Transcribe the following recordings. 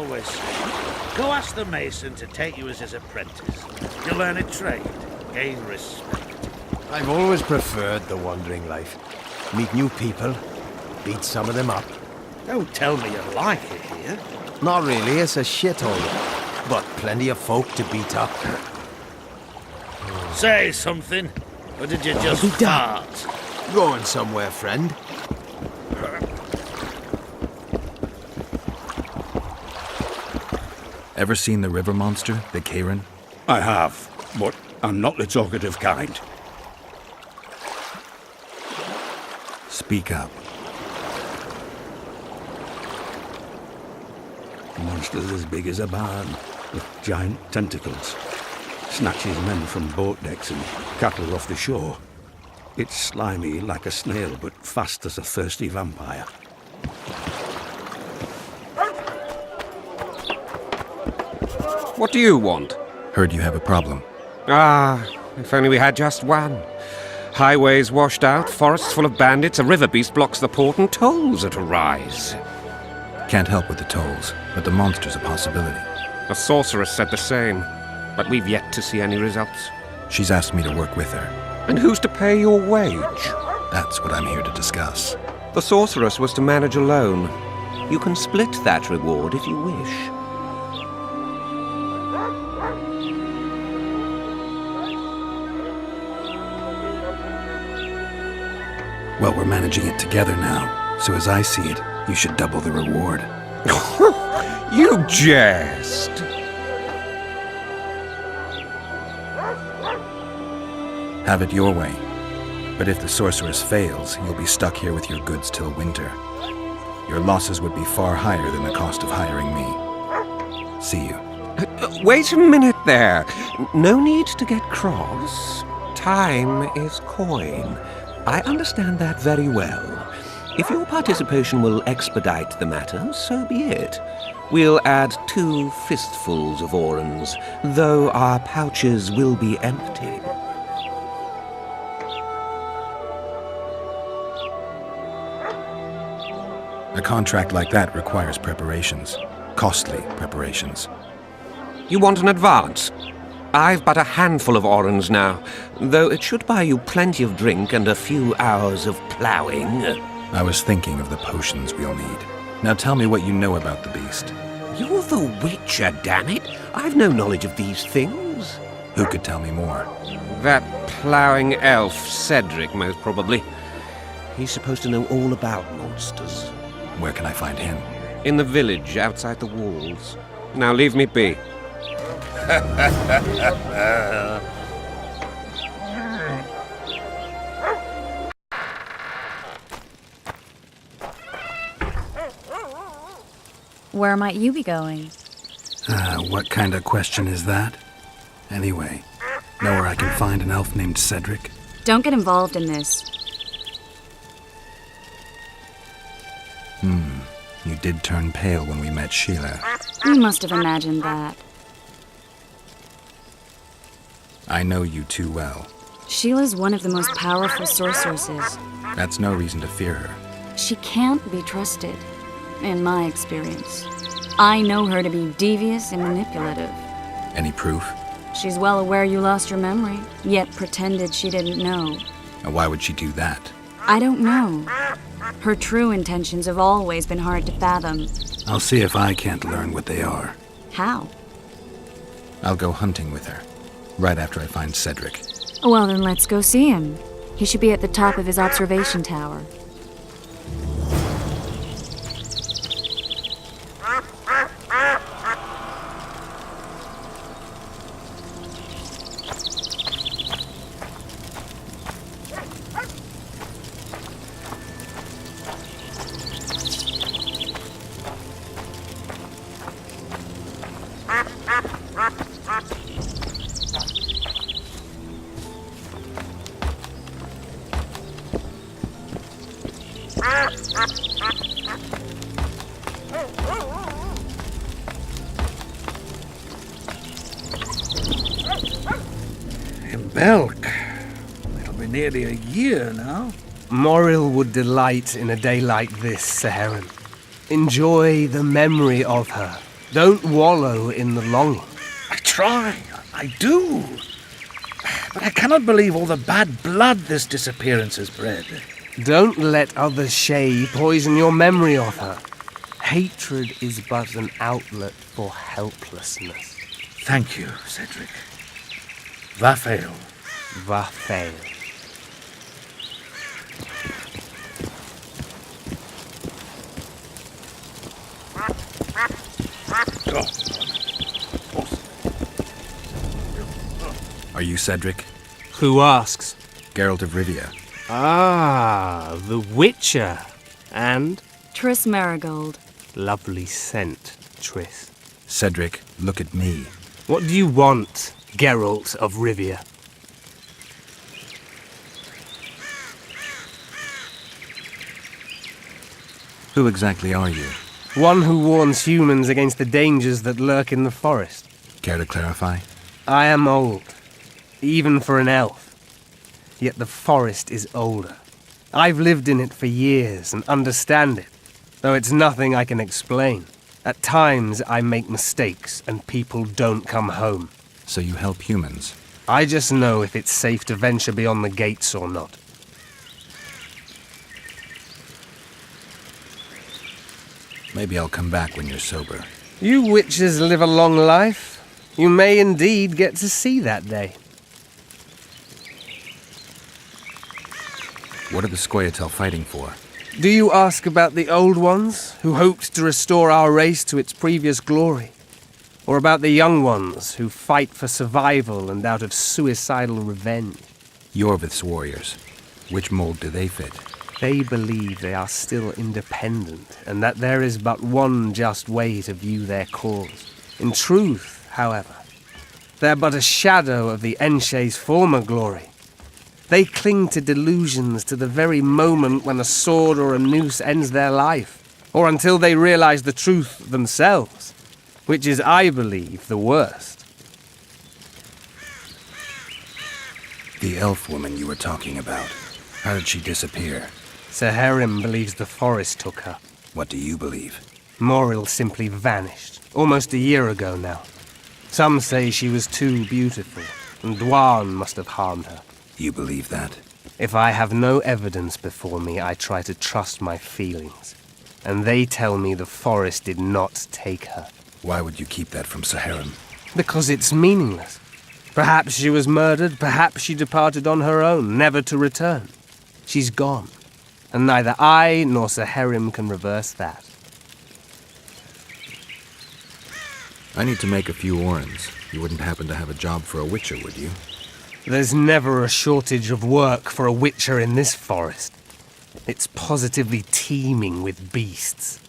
always. Go ask the mason to take you as his apprentice. You'll learn a trade, gain respect. I've always preferred the wandering life. Meet new people, beat some of them up. Don't tell me you like it here. Not really, it's a shithole. But plenty of folk to beat up. Say something, or did you just fart? Going somewhere, friend. Ever seen the river monster, the Kayran? I have, but I'm not the talkative kind. Speak up. Monsters as big as a barn, with giant tentacles. Snatches men from boat decks and cattle off the shore. It's slimy like a snail, but fast as a thirsty vampire. What do you want? Heard you have a problem. Ah, if only we had just one. Highways washed out, forests full of bandits, a river beast blocks the port, and tolls at a rise. Can't help with the tolls, but the monster's a possibility. The sorceress said the same, but we've yet to see any results. She's asked me to work with her. And who's to pay your wage? That's what I'm here to discuss. The sorceress was to manage alone. You can split that reward if you wish. Well, we're managing it together now, so as I see it, you should double the reward. You jest! Have it your way. But if the sorceress fails, you'll be stuck here with your goods till winter. Your losses would be far higher than the cost of hiring me. See you. Wait a minute there. No need to get cross. Time is coin. I understand that very well. If your participation will expedite the matter, so be it. We'll add 2 fistfuls of orans, though our pouches will be empty. A contract like that requires preparations. Costly preparations. You want an advance? I've but a handful of orans now, though it should buy you plenty of drink and a few hours of ploughing. I was thinking of the potions we'll need. Now tell me what you know about the beast. You're the Witcher, damn it! I've no knowledge of these things. Who could tell me more? That ploughing elf, Cedric, most probably. He's supposed to know all about monsters. Where can I find him? In the village, outside the walls. Now leave me be. Where might you be going? What kind of question is that? Anyway, know where I can find an elf named Cedric? Don't get involved in this. You did turn pale when we met Sheila. You must have imagined that. I know you too well. Sheila's one of the most powerful sorceresses. That's no reason to fear her. She can't be trusted, in my experience. I know her to be devious and manipulative. Any proof? She's well aware you lost your memory, yet pretended she didn't know. And why would she do that? I don't know. Her true intentions have always been hard to fathom. I'll see if I can't learn what they are. How? I'll go hunting with her, right after I find Cedric. Well, then let's go see him. He should be at the top of his observation tower. In Belk. It'll be nearly a year now. Morrill would delight in a day like this, Sir Heron. Enjoy the memory of her. Don't wallow in the longing. I try. I do. But I cannot believe all the bad blood this disappearance has bred. Don't let other Shay poison your memory of her. Hatred is but an outlet for helplessness. Thank you, Cedric. Vafail. Vafail. Are you Cedric? Who asks? Geralt of Rivia. Ah, the Witcher. And? Triss Marigold. Lovely scent, Triss. Cedric, look at me. What do you want, Geralt of Rivia? Who exactly are you? One who warns humans against the dangers that lurk in the forest. Care to clarify? I am old, even for an elf. Yet the forest is older. I've lived in it for years and understand it, though it's nothing I can explain. At times I make mistakes and people don't come home. So you help humans? I just know if it's safe to venture beyond the gates or not. Maybe I'll come back when you're sober. You witches live a long life. You may indeed get to see that day. What are the Scoia'tael fighting for? Do you ask about the old ones, who hoped to restore our race to its previous glory? Or about the young ones, who fight for survival and out of suicidal revenge? Yorvith's warriors. Which mold do they fit? They believe they are still independent, and that there is but one just way to view their cause. In truth, however, they're but a shadow of the Enshay's former glory. They cling to delusions to the very moment when a sword or a noose ends their life, or until they realize the truth themselves, which is, I believe, the worst. The elf woman you were talking about. How did she disappear? Saharim believes the forest took her. What do you believe? Moril simply vanished, almost a year ago now. Some say she was too beautiful, and Dwan must have harmed her. You believe that? If I have no evidence before me, I try to trust my feelings. And they tell me the forest did not take her. Why would you keep that from Saharim? Because it's meaningless. Perhaps she was murdered, perhaps she departed on her own, never to return. She's gone, and neither I nor Saharim can reverse that. I need to make a few orens. You wouldn't happen to have a job for a witcher, would you? There's never a shortage of work for a witcher in this forest. It's positively teeming with beasts.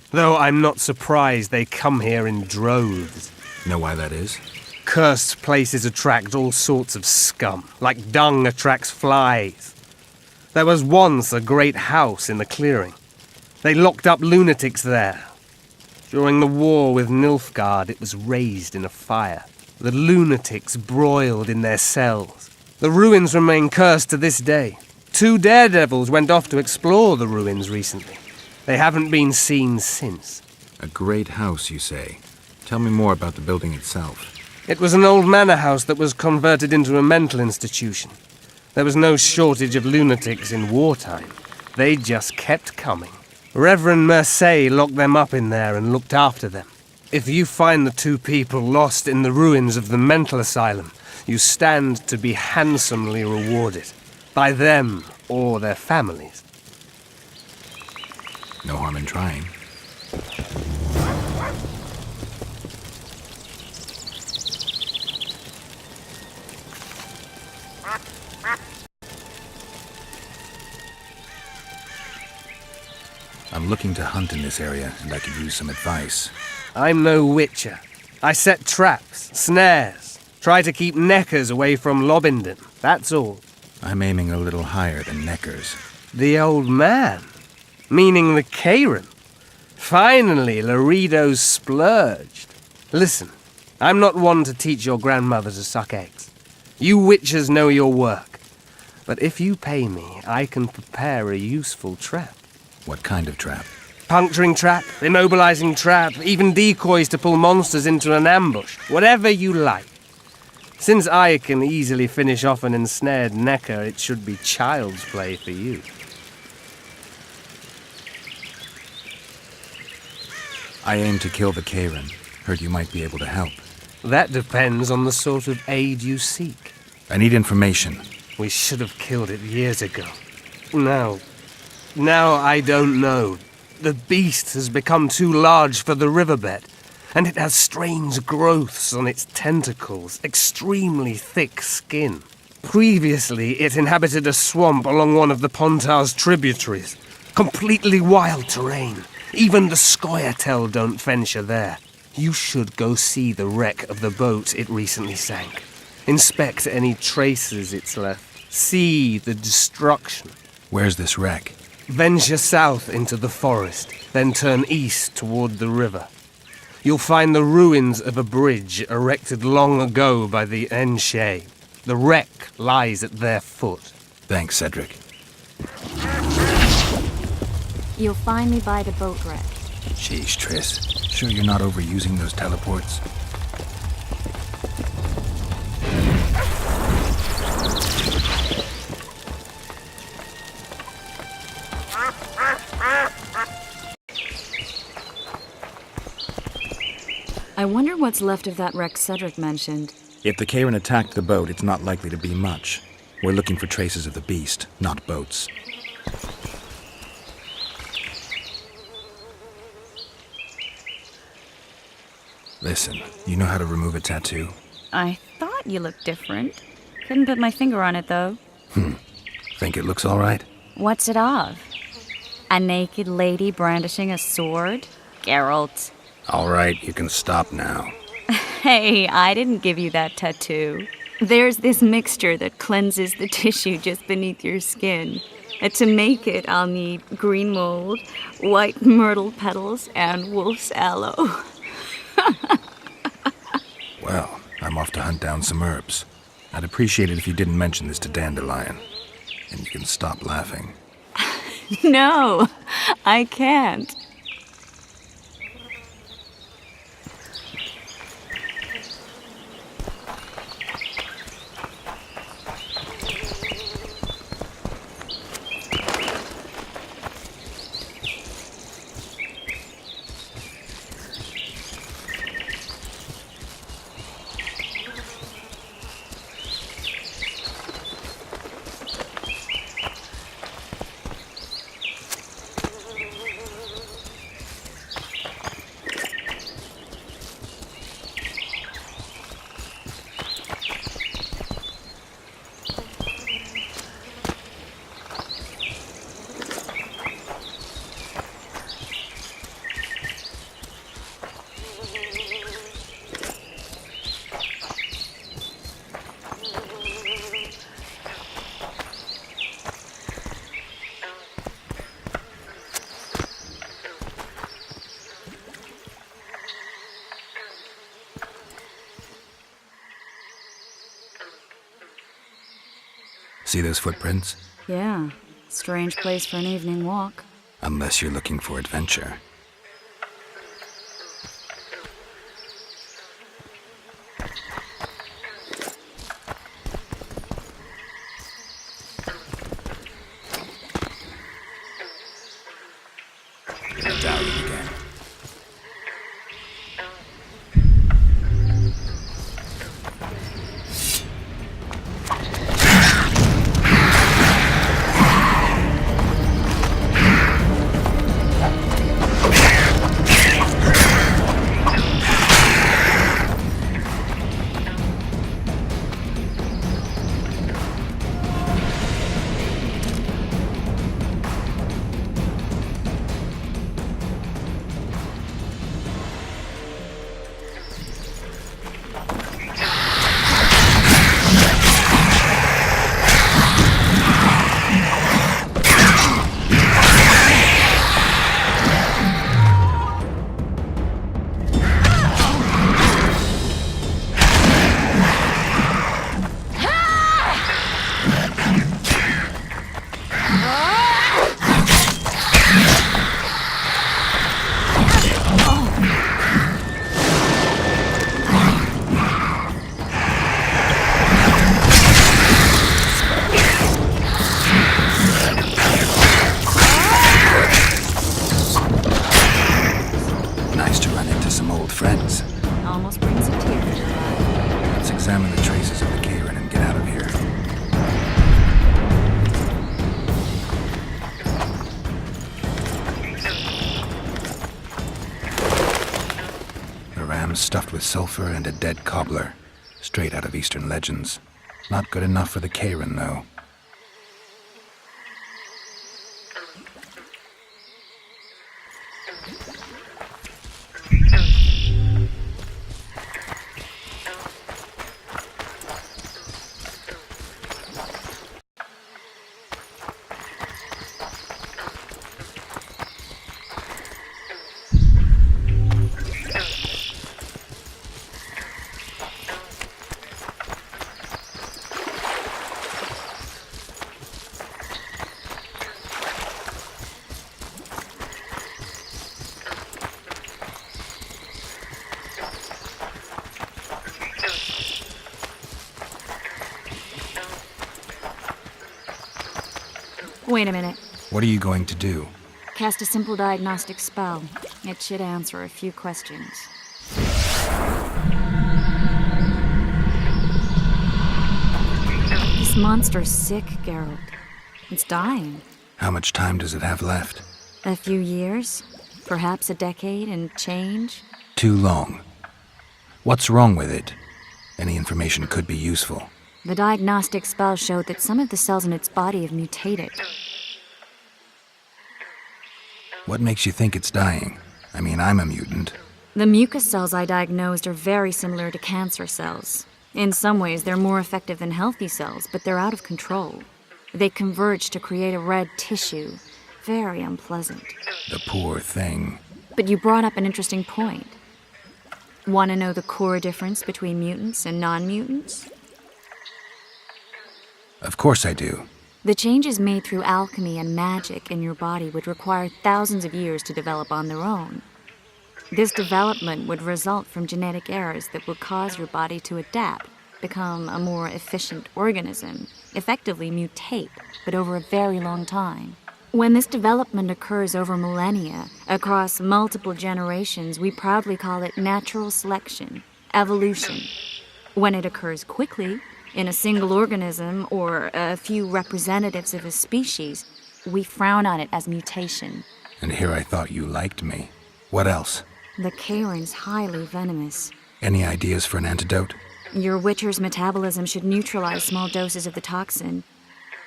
Though I'm not surprised they come here in droves. Know why that is? Cursed places attract all sorts of scum, like dung attracts flies. There was once a great house in the clearing. They locked up lunatics there. During the war with Nilfgaard, it was raised in a fire. The lunatics broiled in their cells. The ruins remain cursed to this day. 2 daredevils went off to explore the ruins recently. They haven't been seen since. A great house, you say. Tell me more about the building itself. It was an old manor house that was converted into a mental institution. There was no shortage of lunatics in wartime. They just kept coming. Reverend Mercey locked them up in there and looked after them. If you find the 2 people lost in the ruins of the mental asylum, you stand to be handsomely rewarded. By them or their families. No harm in trying. I'm looking to hunt in this area, and I could use some advice. I'm no witcher. I set traps, snares, try to keep neckers away from Lobinden, that's all. I'm aiming a little higher than neckers. The old man? Meaning the Kayran? Finally, Laredo's splurged. Listen, I'm not one to teach your grandmother to suck eggs. You witchers know your work. But if you pay me, I can prepare a useful trap. What kind of trap? Puncturing trap, immobilizing trap, even decoys to pull monsters into an ambush. Whatever you like. Since I can easily finish off an ensnared necker, it should be child's play for you. I aim to kill the Kayran. Heard you might be able to help. That depends on the sort of aid you seek. I need information. We should have killed it years ago. Now I don't know. The beast has become too large for the riverbed, and it has strange growths on its tentacles, extremely thick skin. Previously, it inhabited a swamp along one of the Pontar's tributaries. Completely wild terrain. Even the Scoia'tael don't venture there. You should go see the wreck of the boat it recently sank. Inspect any traces it's left. See the destruction. Where's this wreck? Venture south into the forest, then turn east toward the river. You'll find the ruins of a bridge erected long ago by the Enshe. The wreck lies at their foot. Thanks, Cedric. You'll find me by the boat wreck. Sheesh, Triss. Sure you're not overusing those teleports? I wonder what's left of that wreck Cedric mentioned. If the Kayran attacked the boat, it's not likely to be much. We're looking for traces of the beast, not boats. Listen, you know how to remove a tattoo? I thought you looked different. Couldn't put my finger on it, though. Think it looks all right? What's it of? A naked lady brandishing a sword? Geralt. All right, you can stop now. Hey, I didn't give you that tattoo. There's this mixture that cleanses the tissue just beneath your skin. And to make it, I'll need green mold, white myrtle petals, and wolf's aloe. Well, I'm off to hunt down some herbs. I'd appreciate it if you didn't mention this to Dandelion. And you can stop laughing. No, I can't. See those footprints? Yeah, strange place for an evening walk. Unless you're looking for adventure. Medallion again. arms stuffed with sulfur and a dead cobbler. Straight out of Eastern legends. Not good enough for the Kayran, though. Wait a minute. What are you going to do? Cast a simple diagnostic spell. It should answer a few questions. This monster's sick, Geralt. It's dying. How much time does it have left? A few years? Perhaps a decade and change? Too long. What's wrong with it? Any information could be useful. The diagnostic spell showed that some of the cells in its body have mutated. What makes you think it's dying? I mean, I'm a mutant. The mucus cells I diagnosed are very similar to cancer cells. In some ways, they're more effective than healthy cells, but they're out of control. They converge to create a red tissue. Very unpleasant. The poor thing. But you brought up an interesting point. Want to know the core difference between mutants and non-mutants? Of course I do. The changes made through alchemy and magic in your body would require thousands of years to develop on their own. This development would result from genetic errors that would cause your body to adapt, become a more efficient organism, effectively mutate, but over a very long time. When this development occurs over millennia, across multiple generations, we proudly call it natural selection, evolution. When it occurs quickly, in a single organism or a few representatives of a species, we frown on it as mutation. And here I thought you liked me. What else? The Kayran's highly venomous. Any ideas for an antidote? Your Witcher's metabolism should neutralize small doses of the toxin.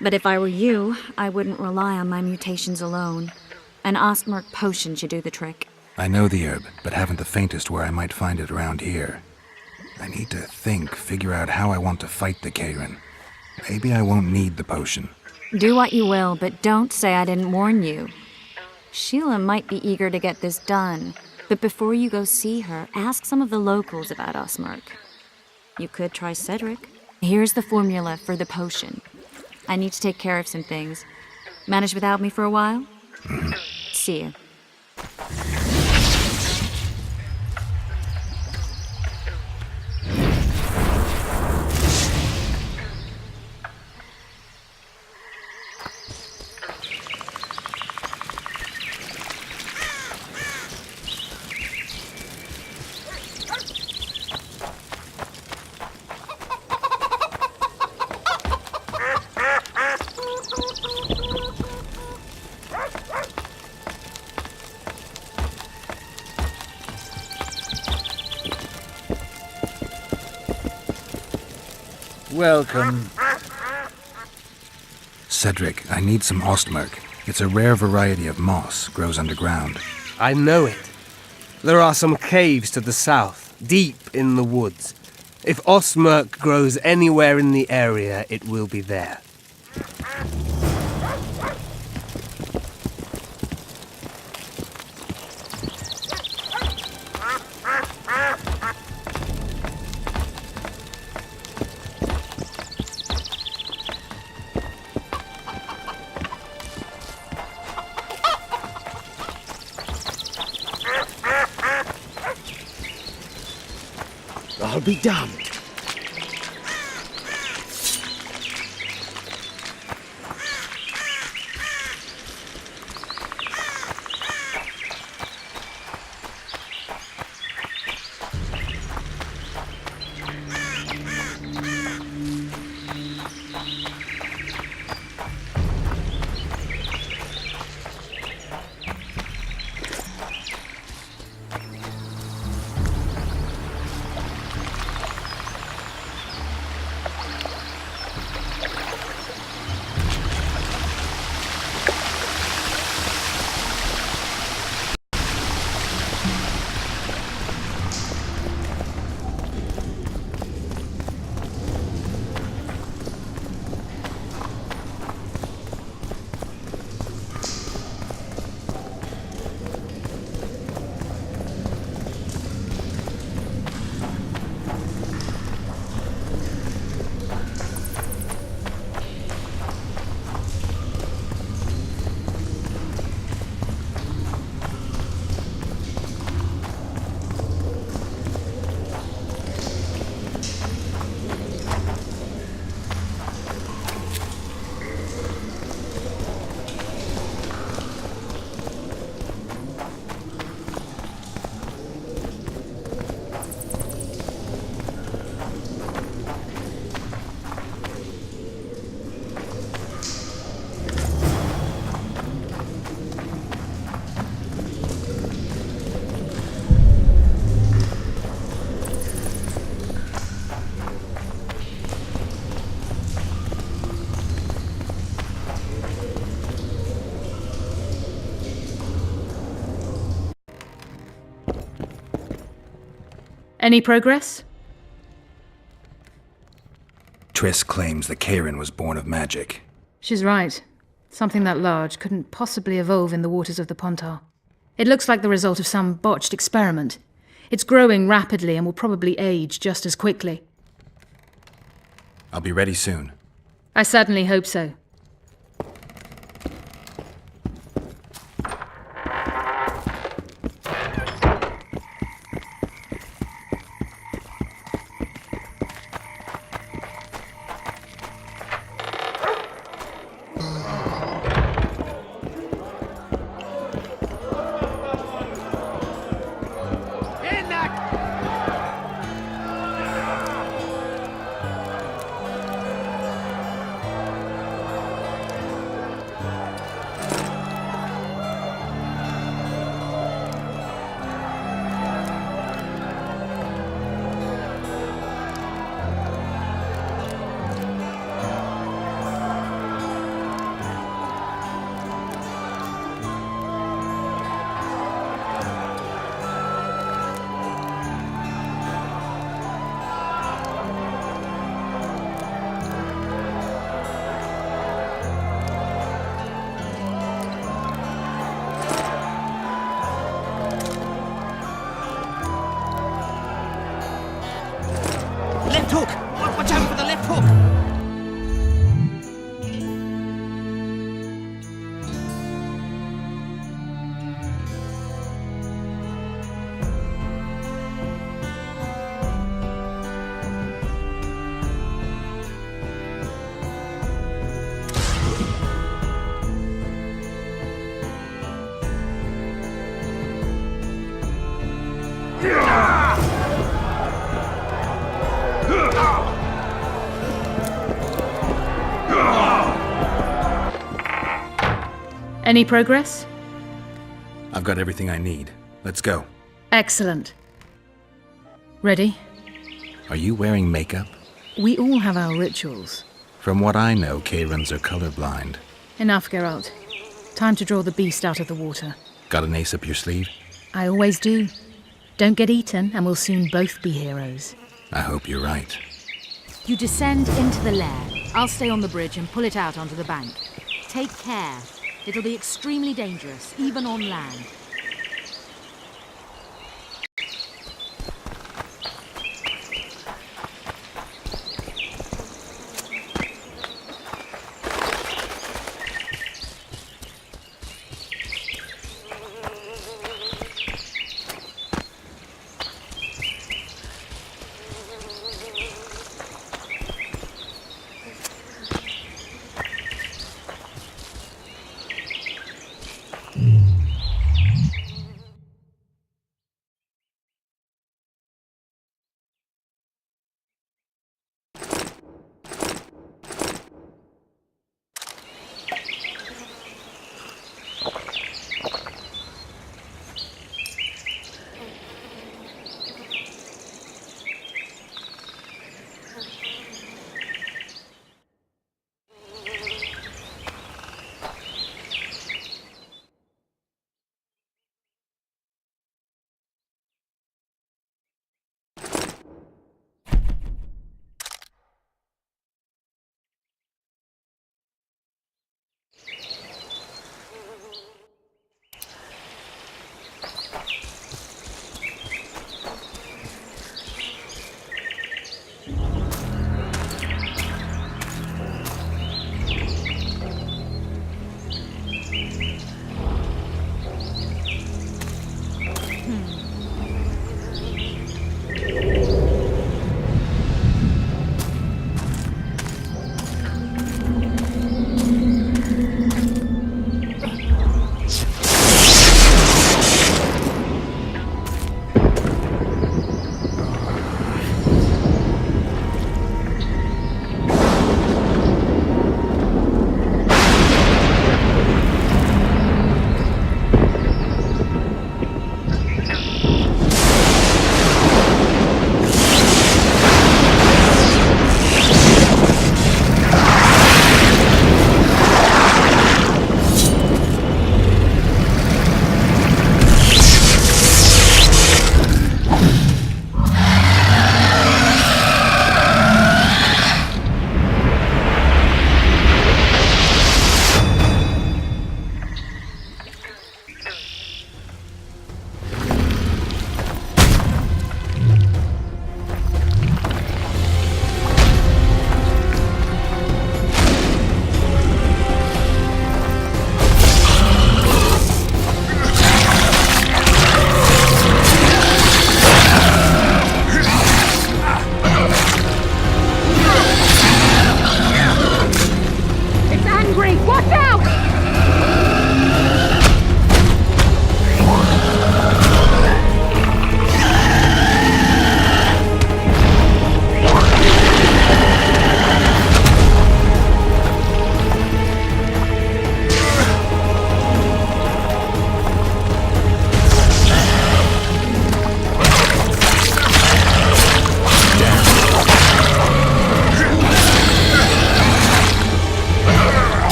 But if I were you, I wouldn't rely on my mutations alone. An Ostmark potion should do the trick. I know the herb, but haven't the faintest where I might find it around here. I need to think, figure out how I want to fight the Kayran. Maybe I won't need the potion. Do what you will, but don't say I didn't warn you. Sheila might be eager to get this done, but before you go see her, ask some of the locals about Ostmark. You could try Cedric. Here's the formula for the potion. I need to take care of some things. Manage without me for a while? See you. Welcome. Cedric, I need some Ostmark. It's a rare variety of moss, grows underground. I know it. There are some caves to the south, deep in the woods. If Ostmark grows anywhere in the area, it will be there. I'll be damned. Any progress? Triss claims that Kayran was born of magic. She's right. Something that large couldn't possibly evolve in the waters of the Pontar. It looks like the result of some botched experiment. It's growing rapidly and will probably age just as quickly. I'll be ready soon. I certainly hope so. Left hook! Watch out for the left hook! Any progress? I've got everything I need. Let's go. Excellent. Ready? Are you wearing makeup? We all have our rituals. From what I know, Kayrans are colorblind. Enough, Geralt. Time to draw the beast out of the water. Got an ace up your sleeve? I always do. Don't get eaten, and we'll soon both be heroes. I hope you're right. You descend into the lair. I'll stay on the bridge and pull it out onto the bank. Take care. It'll be extremely dangerous, even on land.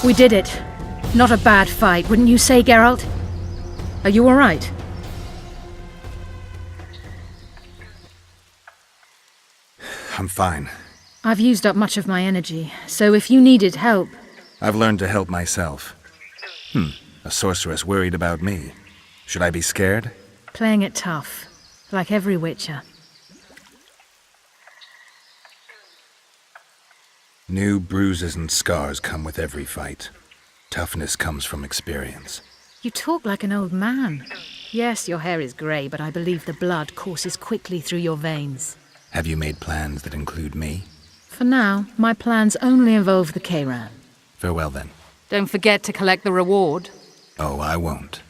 We did it. Not a bad fight, wouldn't you say, Geralt? Are you all right? I'm fine. I've used up much of my energy, so if you needed help... I've learned to help myself. A sorceress worried about me. Should I be scared? Playing it tough, like every Witcher. New bruises and scars come with every fight. Toughness comes from experience. You talk like an old man. Yes, your hair is grey, but I believe the blood courses quickly through your veins. Have you made plans that include me? For now, my plans only involve the Kayran. Farewell then. Don't forget to collect the reward. Oh, I won't.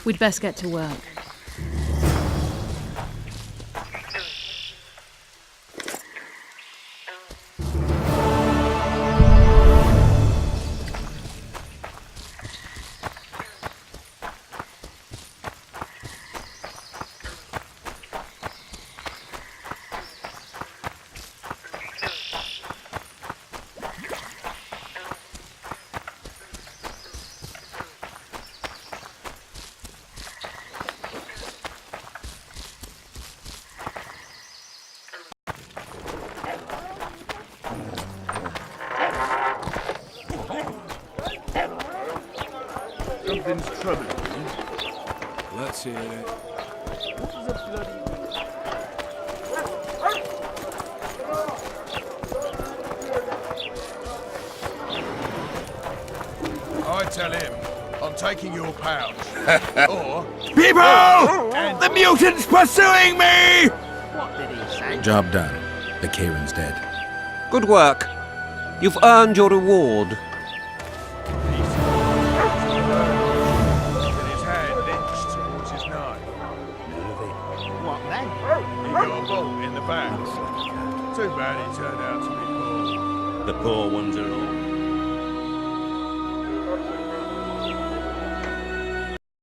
We'd best get to work. Something's troubling you. Let's hear it. I tell him I'm taking your pouch. Or... People! The mutant's pursuing me! What did he say? Job done. The Kayran's dead. Good work. You've earned your reward. His hand inched towards his nose. What then? He got a bolt in the back. Too bad he turned out to be poor. The poor ones are all.